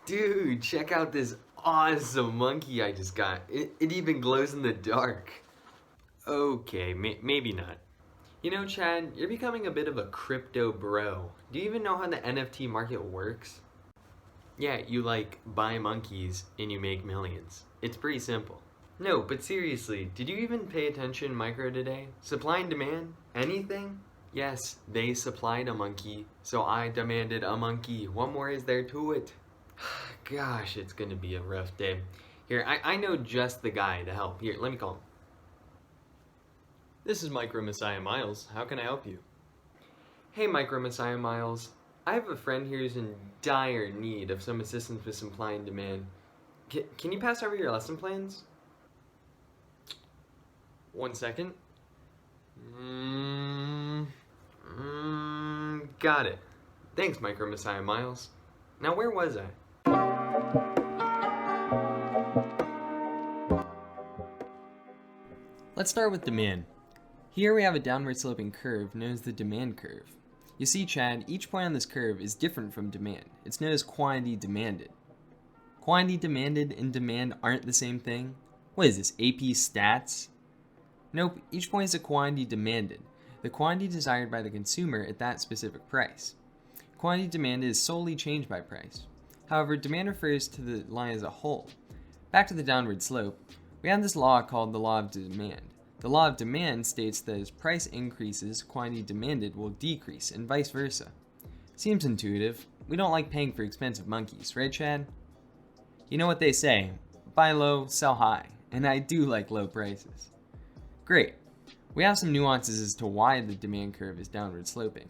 Dude, check out this awesome monkey I just got. It even glows in the dark. Okay, maybe not. You know, Chad, you're becoming a bit of a crypto bro. Do you even know how the NFT market works? Yeah, you like buy monkeys and you make millions. It's pretty simple. No, but seriously, did you even pay attention in micro today? Supply and demand? Anything? Yes, they supplied a monkey, so I demanded a monkey. What more is there to it? Gosh, it's gonna be a rough day. Here, I know just the guy to help. Here, let me call him. This is Micro Messiah Miles. How can I help you? Hey, Micro Messiah Miles. I have a friend here who's in dire need of some assistance with supply and demand. Can you pass over your lesson plans? 1 second. Got it. Thanks, Micro Messiah Miles. Now, where was I? Let's start with demand. Here we have a downward sloping curve known as the demand curve. You see, Chad, each point on this curve is different from demand. It's known as quantity demanded. Quantity demanded and demand aren't the same thing? What is this, AP stats? Nope, each point is a quantity demanded, the quantity desired by the consumer at that specific price. Quantity demanded is solely changed by price. However, demand refers to the line as a whole. Back to the downward slope, we have this law called the law of demand. The law of demand states that as price increases, quantity demanded will decrease, and vice versa. Seems intuitive. We don't like paying for expensive monkeys, right, Chad? You know what they say, buy low, sell high, and I do like low prices. Great. We have some nuances as to why the demand curve is downward sloping.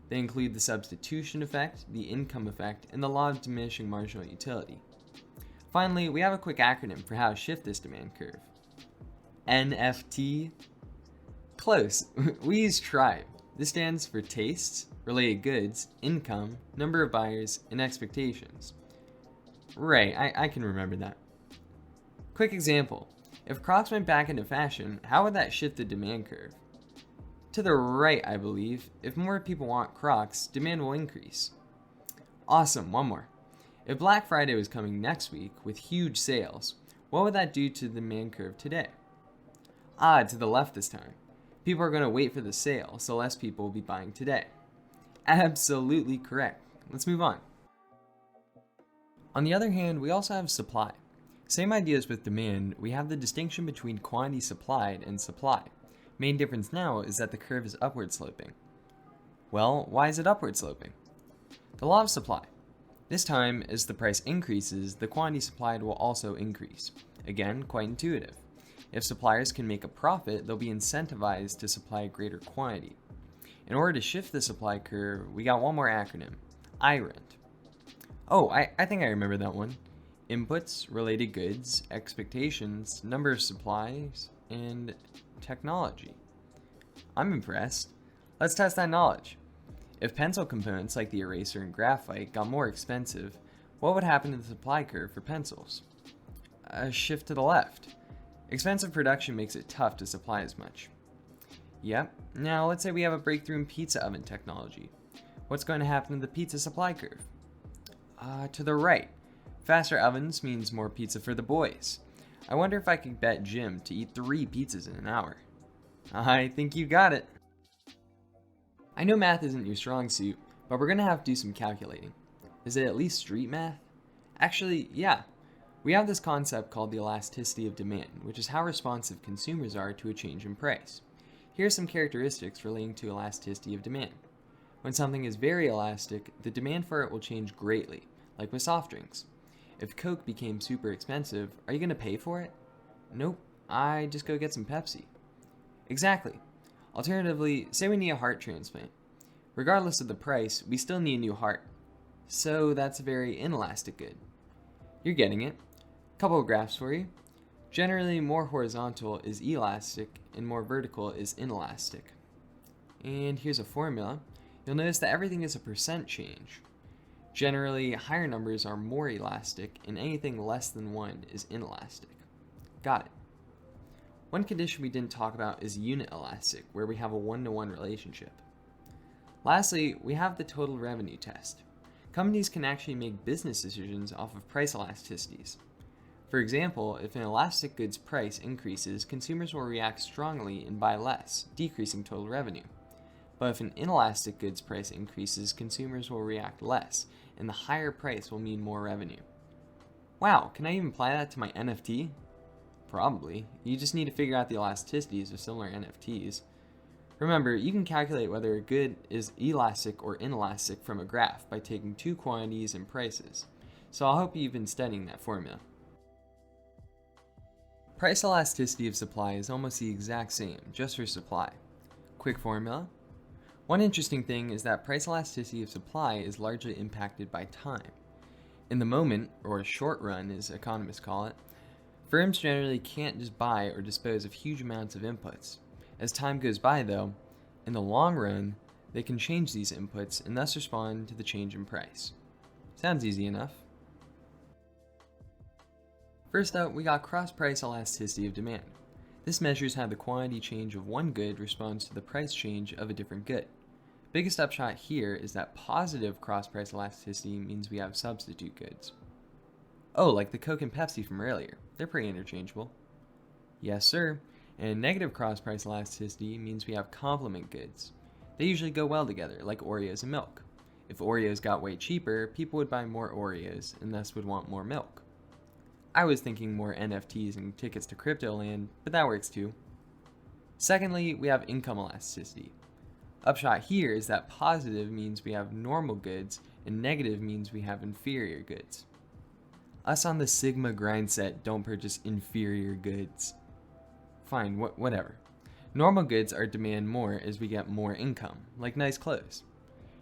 They include the substitution effect, the income effect, and the law of diminishing marginal utility. Finally, we have a quick acronym for how to shift this demand curve. NFT? Close. We use TRIBE. This stands for tastes, related goods, income, number of buyers, and expectations. Right, I can remember that. Quick example. If Crocs went back into fashion, how would that shift the demand curve? To the right, I believe. If more people want Crocs, demand will increase. Awesome, one more. If Black Friday was coming next week with huge sales, what would that do to the demand curve today? To the left this time. People are going to wait for the sale, so less people will be buying today. Absolutely correct. Let's move on. On the other hand, we also have supply. Same ideas with demand, we have the distinction between quantity supplied and supply. Main difference now is that the curve is upward sloping. Well, why is it upward sloping? The law of supply. This time, as the price increases, the quantity supplied will also increase. Again, quite intuitive. If suppliers can make a profit, they'll be incentivized to supply a greater quantity. In order to shift the supply curve, we got one more acronym, IRENT. Oh, I think I remember that one. Inputs, related goods, expectations, number of supplies, and technology. I'm impressed. Let's test that knowledge. If pencil components like the eraser and graphite got more expensive, what would happen to the supply curve for pencils? A shift to the left. Expensive production makes it tough to supply as much. Yep, now let's say we have a breakthrough in pizza oven technology. What's going to happen to the pizza supply curve? To the right. Faster ovens means more pizza for the boys. I wonder if I could bet Jim to eat 3 pizzas in an hour. I think you got it. I know math isn't your strong suit, but we're going to have to do some calculating. Is it at least street math? Actually, yeah. We have this concept called the elasticity of demand, which is how responsive consumers are to a change in price. Here are some characteristics relating to elasticity of demand. When something is very elastic, the demand for it will change greatly, like with soft drinks. If Coke became super expensive, are you going to pay for it? Nope, I just go get some Pepsi. Exactly. Alternatively, say we need a heart transplant. Regardless of the price, we still need a new heart. So that's a very inelastic good. You're getting it. Couple of graphs for you. Generally, more horizontal is elastic and more vertical is inelastic. And here's a formula. You'll notice that everything is a percent change. Generally, higher numbers are more elastic and anything less than 1 is inelastic. Got it. One condition we didn't talk about is unit elastic, where we have a 1-to-1 relationship. Lastly, we have the total revenue test. Companies can actually make business decisions off of price elasticities. For example, if an elastic goods price increases, consumers will react strongly and buy less, decreasing total revenue. But if an inelastic goods price increases, consumers will react less, and the higher price will mean more revenue. Wow, can I even apply that to my NFT? Probably. You just need to figure out the elasticities of similar NFTs. Remember, you can calculate whether a good is elastic or inelastic from a graph by taking two quantities and prices. So I hope you've been studying that formula. Price elasticity of supply is almost the exact same, just for supply. Quick formula. One interesting thing is that price elasticity of supply is largely impacted by time. In the moment, or short run as economists call it, firms generally can't just buy or dispose of huge amounts of inputs. As time goes by though, in the long run, they can change these inputs and thus respond to the change in price. Sounds easy enough. First up, we got cross-price elasticity of demand. This measures how the quantity change of one good responds to the price change of a different good. Biggest upshot here is that positive cross-price elasticity means we have substitute goods. Oh, like the Coke and Pepsi from earlier. They're pretty interchangeable. Yes, sir. And negative cross-price elasticity means we have complement goods. They usually go well together, like Oreos and milk. If Oreos got way cheaper, people would buy more Oreos and thus would want more milk. I was thinking more NFTs and tickets to crypto land, but that works too. Secondly, we have income elasticity. Upshot here is that positive means we have normal goods and negative means we have inferior goods. Us on the Sigma grind set don't purchase inferior goods. Fine, whatever. Normal goods are demand more as we get more income, like nice clothes.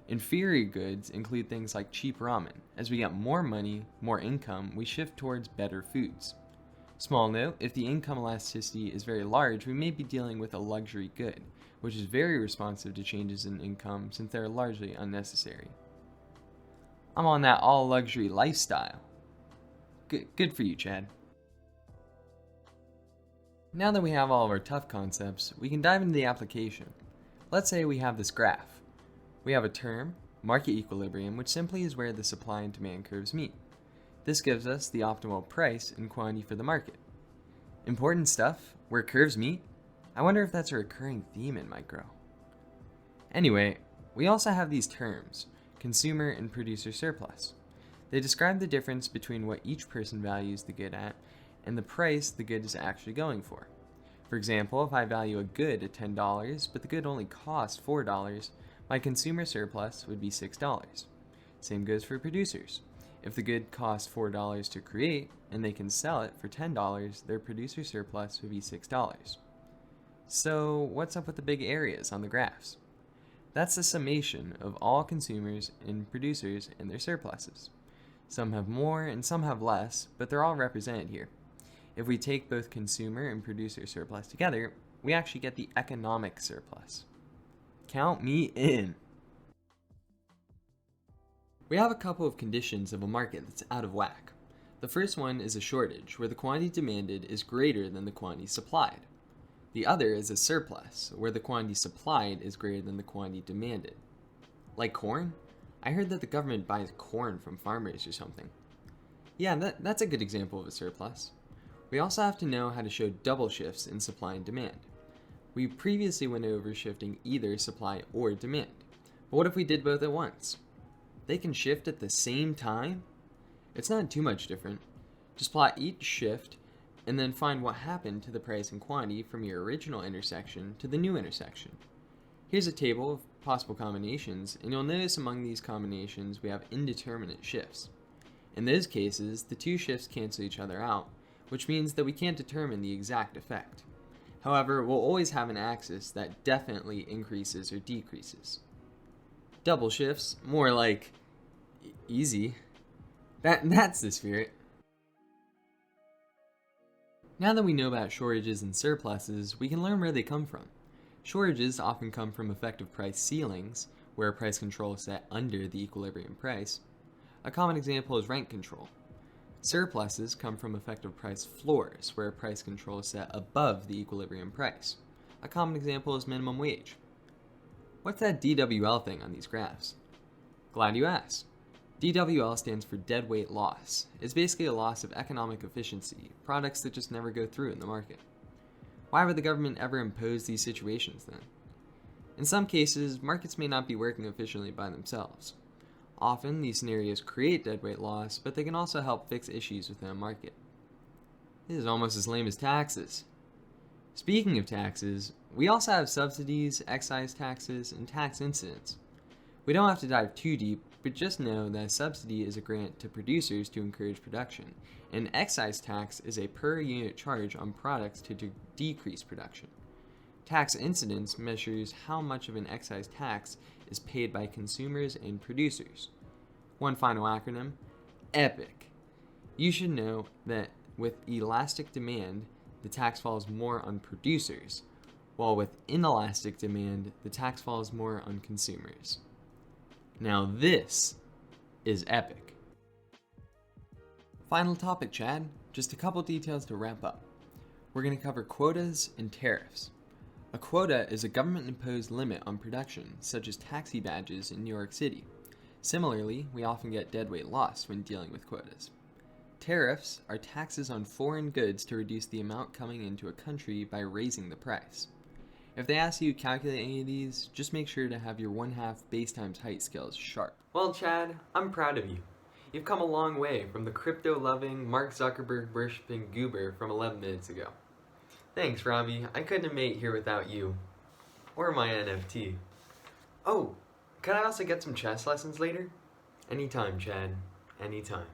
Inferior goods include things like cheap ramen. As we get more money, more income, we shift towards better foods. Small note, if the income elasticity is very large, we may be dealing with a luxury good, which is very responsive to changes in income since they are largely unnecessary. I'm on that all luxury lifestyle. Good for you, Chad. Now that we have all of our tough concepts, we can dive into the application. Let's say we have this graph. We have a term, market equilibrium, which simply is where the supply and demand curves meet. This gives us the optimal price and quantity for the market. Important stuff, where curves meet? I wonder if that's a recurring theme in micro. Anyway, we also have these terms, consumer and producer surplus. They describe the difference between what each person values the good at and the price the good is actually going for. For example, if I value a good at $10, but the good only costs $4, my consumer surplus would be $6. Same goes for producers. If the good costs $4 to create, and they can sell it for $10, their producer surplus would be $6. So what's up with the big areas on the graphs? That's the summation of all consumers and producers and their surpluses. Some have more and some have less, but they're all represented here. If we take both consumer and producer surplus together, we actually get the economic surplus. Count me in. We have a couple of conditions of a market that's out of whack. The first one is a shortage, where the quantity demanded is greater than the quantity supplied. The other is a surplus, where the quantity supplied is greater than the quantity demanded. Like corn? I heard that the government buys corn from farmers or something. Yeah, that's a good example of a surplus. We also have to know how to show double shifts in supply and demand. We previously went over shifting either supply or demand. But what if we did both at once? They can shift at the same time? It's not too much different. Just plot each shift and then find what happened to the price and quantity from your original intersection to the new intersection. Here's a table of possible combinations, and you'll notice among these combinations we have indeterminate shifts. In those cases, the two shifts cancel each other out, which means that we can't determine the exact effect. However, we'll always have an axis that definitely increases or decreases. Double shifts, more like easy. That's the spirit. Now that we know about shortages and surpluses, we can learn where they come from. Shortages often come from effective price ceilings, where a price control is set under the equilibrium price. A common example is rent control. Surpluses come from effective price floors, where a price control is set above the equilibrium price. A common example is minimum wage. What's that DWL thing on these graphs? Glad you asked. DWL stands for deadweight loss. It's basically a loss of economic efficiency, products that just never go through in the market. Why would the government ever impose these situations then? In some cases, markets may not be working efficiently by themselves. Often, these scenarios create deadweight loss, but they can also help fix issues within a market. This is almost as lame as taxes. Speaking of taxes, we also have subsidies, excise taxes, and tax incidents. We don't have to dive too deep, but just know that a subsidy is a grant to producers to encourage production, and excise tax is a per unit charge on products to decrease production. Tax incidence measures how much of an excise tax is paid by consumers and producers. One final acronym, EPIC. You should know that with elastic demand, the tax falls more on producers, while with inelastic demand, the tax falls more on consumers. Now this is epic. Final topic, Chad. Just a couple details to wrap up. We're going to cover quotas and tariffs. A quota is a government-imposed limit on production, such as taxi badges in New York City. Similarly, we often get deadweight loss when dealing with quotas. Tariffs are taxes on foreign goods to reduce the amount coming into a country by raising the price. If they ask you to calculate any of these, just make sure to have your 1/2 base times height skills sharp. Well, Chad, I'm proud of you. You've come a long way from the crypto-loving, Mark Zuckerberg worshipping goober from 11 minutes ago. Thanks, Robbie. I couldn't have made it here without you. Or my NFT. Oh, could I also get some chess lessons later? Anytime, Chad. Anytime.